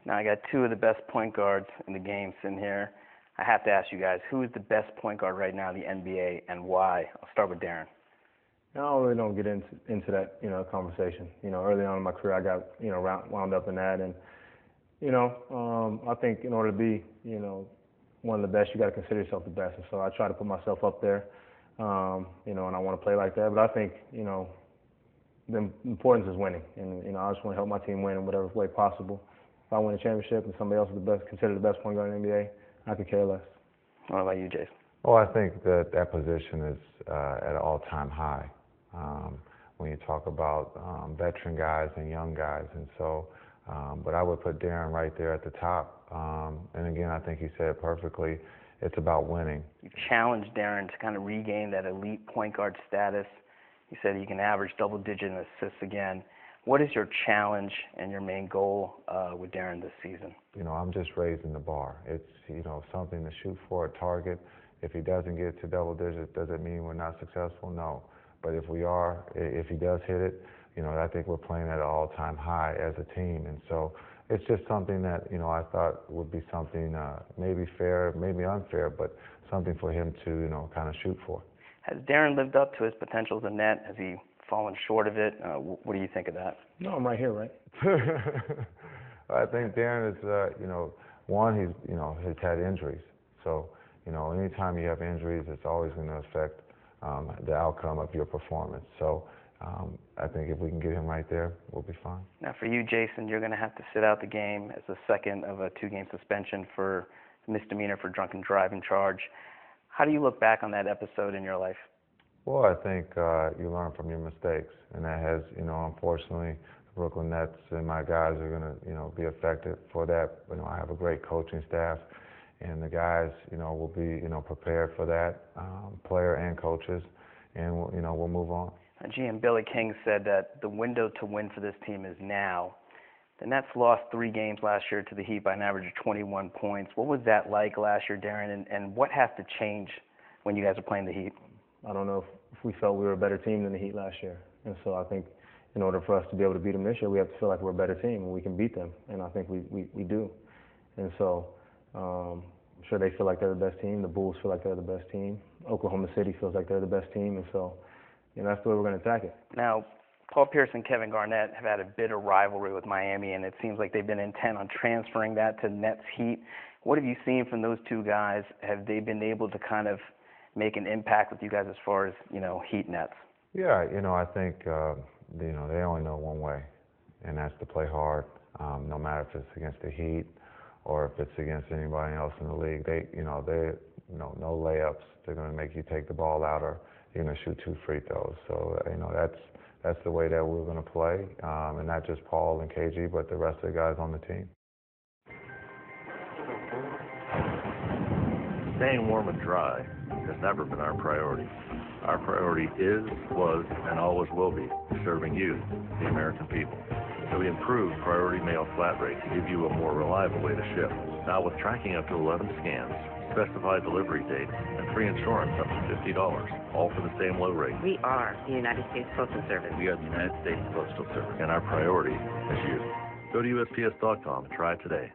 Now I got two of the best point guards in the game sitting here. I have to ask you guys, who is the best point guard right now in the NBA and why? I'll start with Deron. I don't get into that, conversation. Early on in my career, I got, wound up in that, and I think in order to be, one of the best, you got to consider yourself the best. And so I try to put myself up there, and I want to play like that. But I think, the importance is winning, and I just want to help my team win in whatever way possible. If I win a championship and somebody else is considered the best point guard in the NBA, I could care less. What about you, Jason? Well, I think that position is at an all-time high when you talk about veteran guys and young guys. And so, but I would put Deron right there at the top. And again, I think he said it perfectly. It's about winning. You challenged Deron to kind of regain that elite point guard status. You said he can average double-digit in assists again. What is your challenge and your main goal with Deron this season? I'm just raising the bar. It's, something to shoot for, a target. If he doesn't get to double digits, does it mean we're not successful? No. But if we are, if he does hit it, I think we're playing at an all-time high as a team. And so it's just something that, I thought would be something maybe fair, maybe unfair, but something for him to, kind of shoot for. Has Deron lived up to his potential as a net? Has he fallen short of it? What do you think of that? No, I'm right here, right? I think Deron is, one, he's had injuries. So, anytime you have injuries, it's always going to affect the outcome of your performance. So I think if we can get him right there, we'll be fine. Now for you, Jason, you're going to have to sit out the game as the second of a 2-game suspension for misdemeanor for drunken driving charge. How do you look back on that episode in your life? Well, I think you learn from your mistakes, and that has, unfortunately, the Brooklyn Nets and my guys are going to, be affected for that. I have a great coaching staff, and the guys, will be, prepared for that, player and coaches, and we'll move on. GM Billy King said that the window to win for this team is now. The Nets lost 3 games last year to the Heat by an average of 21 points. What was that like last year, Deron, and what has to change when you guys are playing the Heat? I don't know if we felt we were a better team than the Heat last year. And so I think in order for us to be able to beat them this year, we have to feel like we're a better team and we can beat them. And I think we do. And so I'm sure they feel like they're the best team. The Bulls feel like they're the best team. Oklahoma City feels like they're the best team. And so, that's the way we're going to attack it. Now, Paul Pierce and Kevin Garnett have had a bit of rivalry with Miami, and it seems like they've been intent on transferring that to Nets Heat. What have you seen from those two guys? Have they been able to kind of make an impact with you guys as far as, Heat Nets? Yeah, I think, they only know one way, and that's to play hard, no matter if it's against the Heat or if it's against anybody else in the league. They no layups. They're going to make you take the ball out, or you're going to shoot 2 free throws. So, that's the way that we're going to play, and not just Paul and KG, but the rest of the guys on the team. Staying warm and dry has never been our priority. Our priority is, was, and always will be serving you, the American people. So we improved Priority Mail Flat Rate to give you a more reliable way to ship. Now with tracking up to 11 scans, specified delivery date, and free insurance up to $50, all for the same low rate. We are the United States Postal Service. We are the United States Postal Service, and our priority is you. Go to USPS.com and try it today.